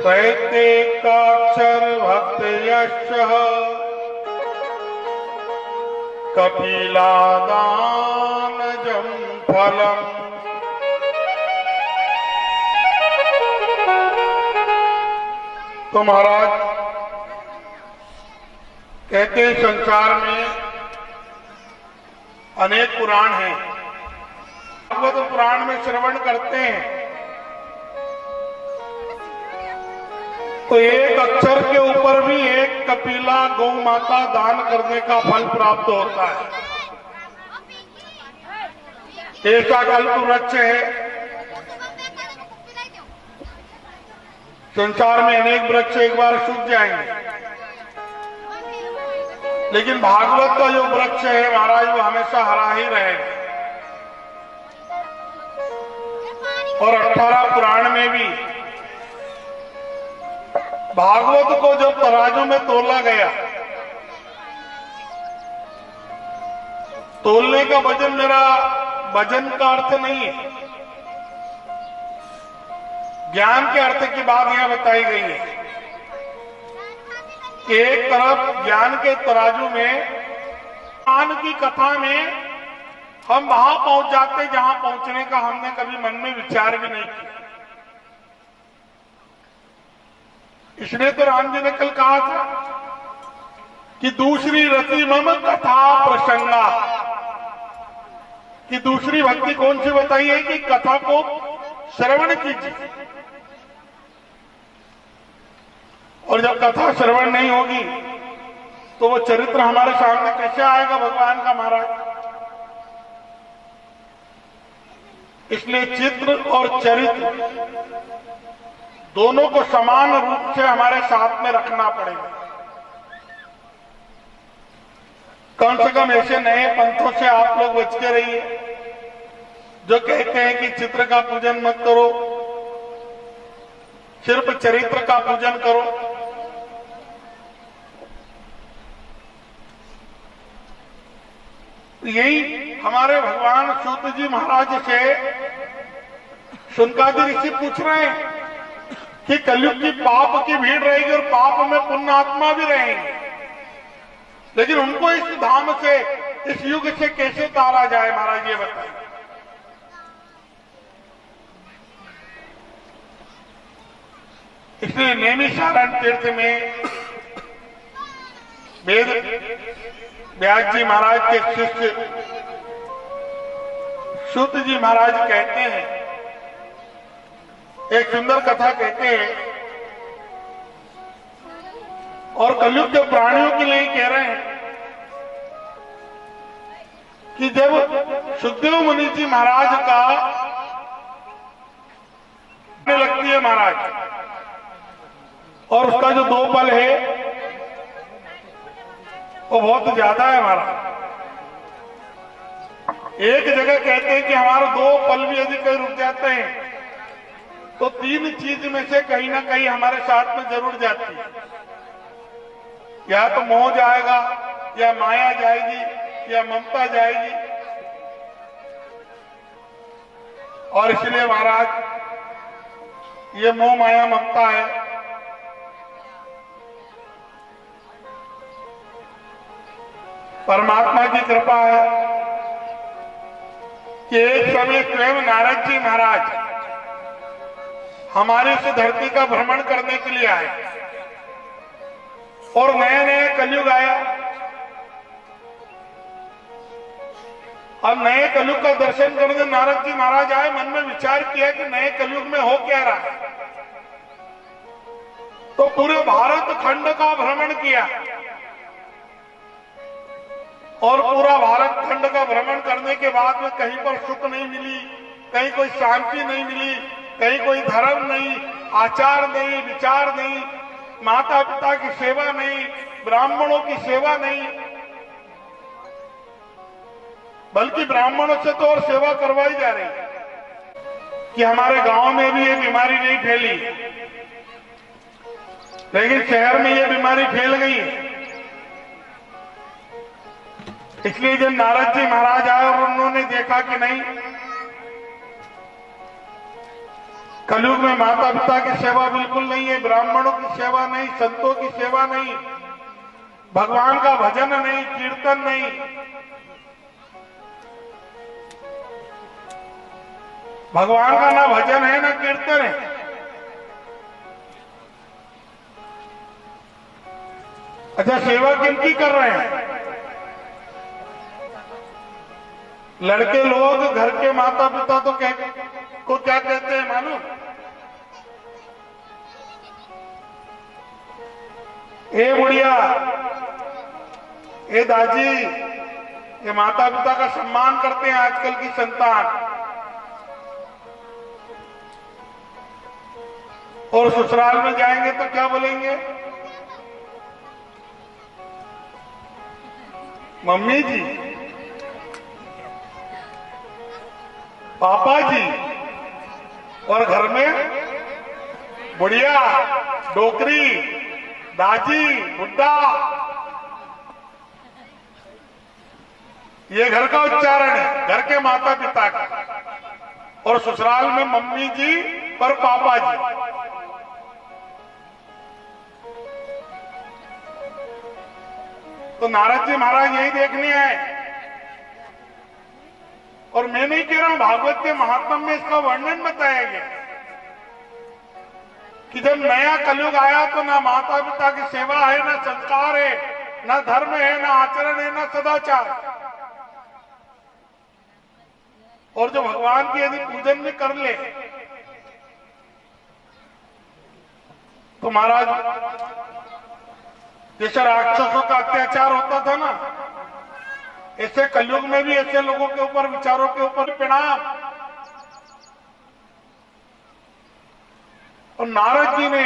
प्रत्येकाक्षर भक्त यशः कपिलादानजं फलम्। तो महाराज कहते हैं संसार में अनेक पुराण हैं। भागवत पुराण में श्रवण करते हैं तो एक अक्षर के ऊपर भी एक कपिला गौ माता दान करने का फल प्राप्त होता है। ऐसा कल्प वृक्ष है। संसार में अनेक वृक्ष एक बार सूख जाएंगे, लेकिन भागवत का जो वृक्ष है महाराज वो हमेशा हरा ही रहेगा। और 18 पुराण में भी भागवत को जब तराजू में तोला गया, तोलने का वजन मेरा वजन का अर्थ नहीं है, ज्ञान के अर्थ की बात यहां बताई गई है कि एक तरफ ज्ञान के तराजू में ज्ञान की कथा में हम वहां पहुंच जाते जहां पहुंचने का हमने कभी मन में विचार भी नहीं किया। इसलिए तो राम जी ने कल कहा था कि दूसरी रति मम कथा प्रसंगा, कि दूसरी भक्ति कौन सी बताई है कि कथा को श्रवण कीजिए। और जब कथा श्रवण नहीं होगी तो वो चरित्र हमारे सामने कैसे आएगा भगवान का महाराज। इसलिए चित्र और चरित्र दोनों को समान रूप से हमारे साथ में रखना पड़ेगा। कम से कम ऐसे नए पंथों से आप लोग बच के रहिए जो कहते हैं कि चित्र का पूजन मत करो, सिर्फ चरित्र का पूजन करो। यही हमारे भगवान सूत जी महाराज से शुनकादि ऋषि पूछ रहे हैं कि कलयुग की पाप की भीड़ रहेगी और पाप में पुण्य आत्मा भी रहेंगे, लेकिन उनको इस धाम से, इस युग से कैसे तारा जाए महाराज, ये बताइए। इसलिए नैमिषारण्य तीर्थ में वेद व्यास जी महाराज के शिष्य सूत जी महाराज कहते हैं, एक सुंदर कथा कहते हैं और कलयुग के प्राणियों के लिए कह रहे हैं कि जब सुखदेव मुनि जी महाराज का लगती है महाराज, और उसका जो 2 पल है वो बहुत ज्यादा है हमारा। एक जगह कहते हैं कि हमारे 2 पल भी यदि कहीं रुक जाते हैं तो 3 चीज में से कहीं ना कहीं हमारे साथ में जरूर जाती है। या तो मोह जाएगा, या माया जाएगी, या ममता जाएगी। और इसलिए महाराज ये मोह माया ममता है, परमात्मा की कृपा है कि एक समय स्वयं नारद जी महाराज हमारे इस धरती का भ्रमण करने के लिए आए और नया नया कलयुग आया। अब नए कलयुग का दर्शन करने नारद जी महाराज आए, मन में विचार किया कि नए कलयुग में हो क्या रहा है। तो पूरे भारत खंड का भ्रमण किया और पूरा भारत खंड का भ्रमण करने के बाद में कहीं पर सुख नहीं मिली, कहीं कोई शांति नहीं मिली, कहीं कोई धर्म नहीं, आचार नहीं, विचार नहीं, माता पिता की सेवा नहीं, ब्राह्मणों की सेवा नहीं, बल्कि ब्राह्मणों से तो और सेवा करवाई जा रही है कि हमारे गांव में भी ये बीमारी नहीं फैली, लेकिन शहर में ये बीमारी फैल गई है। इसलिए जब नारद जी महाराज आए और उन्होंने देखा कि नहीं, कलयुग में माता पिता की सेवा बिल्कुल नहीं है, ब्राह्मणों की सेवा नहीं, संतों की सेवा नहीं, भगवान का भजन नहीं, कीर्तन नहीं। भगवान का ना भजन है ना कीर्तन है। अच्छा, सेवा किनकी कर रहे हैं? लड़के लोग, घर के माता पिता तो को क्या कहते हैं मालूम? ए बुढ़िया, ए दाजी, ये माता पिता का सम्मान करते हैं आजकल की संतान। और ससुराल में जाएंगे तो क्या बोलेंगे? मम्मी जी, पापा जी, और घर में बुढ़िया, डोकरी, दादी, बुड्ढा। ये घर का उच्चारण है, घर के माता पिता का। और ससुराल में मम्मी जी और पापा जी। तो नारद जी महाराज यही देखने आए। और मैं नहीं कह रहा हूं, भागवत के महात्म्य में इसका वर्णन बताया गया कि जब नया कलयुग आया तो ना माता पिता की सेवा है, ना संस्कार है, ना धर्म है, ना आचरण है, ना सदाचार। और जो भगवान की यदि पूजन भी कर ले तो महाराज जैसे राक्षसों का अत्याचार होता था ना, ऐसे कलयुग में भी ऐसे लोगों के ऊपर, विचारों के ऊपर परिणाम। और नारद जी ने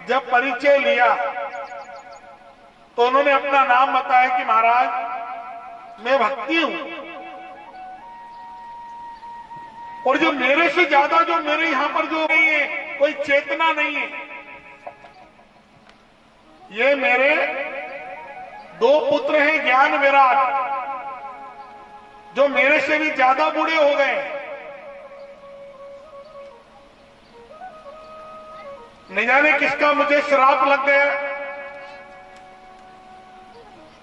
जब परिचय लिया तो उन्होंने अपना नाम बताया कि महाराज मैं भक्ति हूं, और जो मेरे से ज्यादा, जो मेरे यहां पर जो नहीं है, कोई चेतना नहीं है। ये मेरे दो पुत्र हैं, ज्ञान विराट, जो मेरे से भी ज्यादा बूढ़े हो गए। नहीं जाने किसका मुझे श्राप लग गया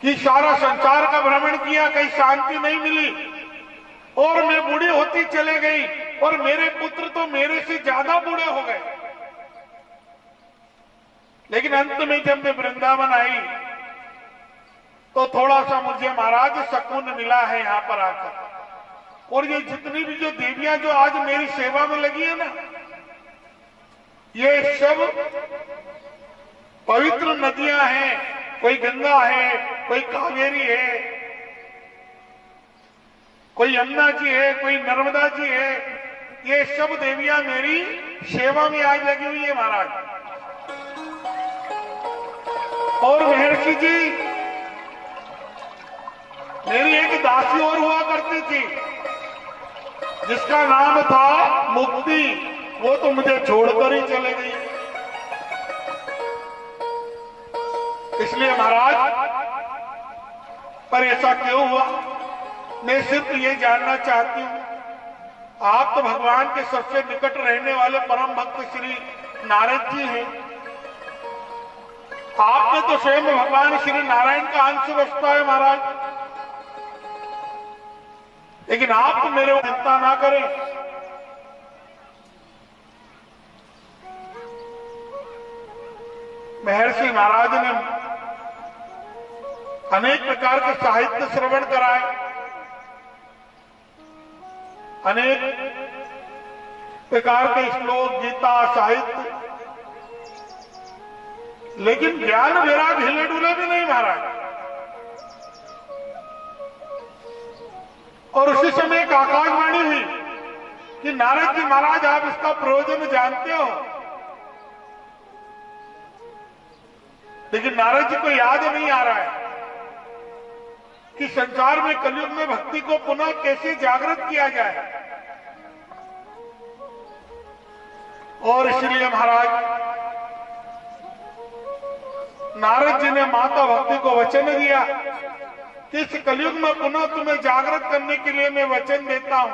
कि सारा संसार का भ्रमण किया, कहीं शांति नहीं मिली, और मैं बूढ़ी होती चले गई, और मेरे पुत्र तो मेरे से ज्यादा बूढ़े हो गए। लेकिन अंत में जब मैं वृंदावन आई तो थोड़ा सा मुझे महाराज सुकून मिला है यहां पर आकर। और ये जितनी भी जो देवियां जो आज मेरी सेवा में लगी है ना, ये सब पवित्र नदियां हैं। कोई गंगा है, कोई कावेरी है, कोई यमुना जी है, कोई नर्मदा जी है। ये सब देवियां मेरी सेवा में आज लगी हुई है महाराज। और महर्षि जी, मेरी एक दासी और हुआ करती थी जिसका नाम था मुक्ति, वो तो मुझे छोड़कर ही चले गई। इसलिए महाराज, पर ऐसा क्यों हुआ? मैं सिर्फ ये जानना चाहती हूं। आप तो भगवान के सबसे निकट रहने वाले परम भक्त श्री नारद जी हैं। आप में तो स्वयं भगवान श्री नारायण का अंश बसता है महाराज, लेकिन आप तो मेरे चिंता ना करें। महर्षि महाराज ने अनेक प्रकार के साहित्य श्रवण कराए, अनेक प्रकार के श्लोक, गीता, साहित्य, लेकिन ज्ञान वैराग हिले डुले भी नहीं महाराज। और उसी समय एक आकाशवाणी हुई कि नारद जी महाराज, आप इसका प्रयोजन जानते हो। लेकिन नारद जी को याद नहीं आ रहा है कि संसार में कलयुग में भक्ति को पुनः कैसे जागृत किया जाए। और इसलिए महाराज नारद जी ने माता भक्ति को वचन दिया कि इस कलयुग में पुनः तुम्हें जागृत करने के लिए मैं वचन देता हूं।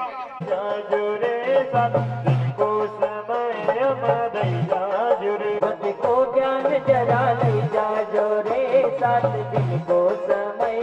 दई जाजो रे, पति को ज्ञान जरा लई जाजो रे, 7 दिन को समय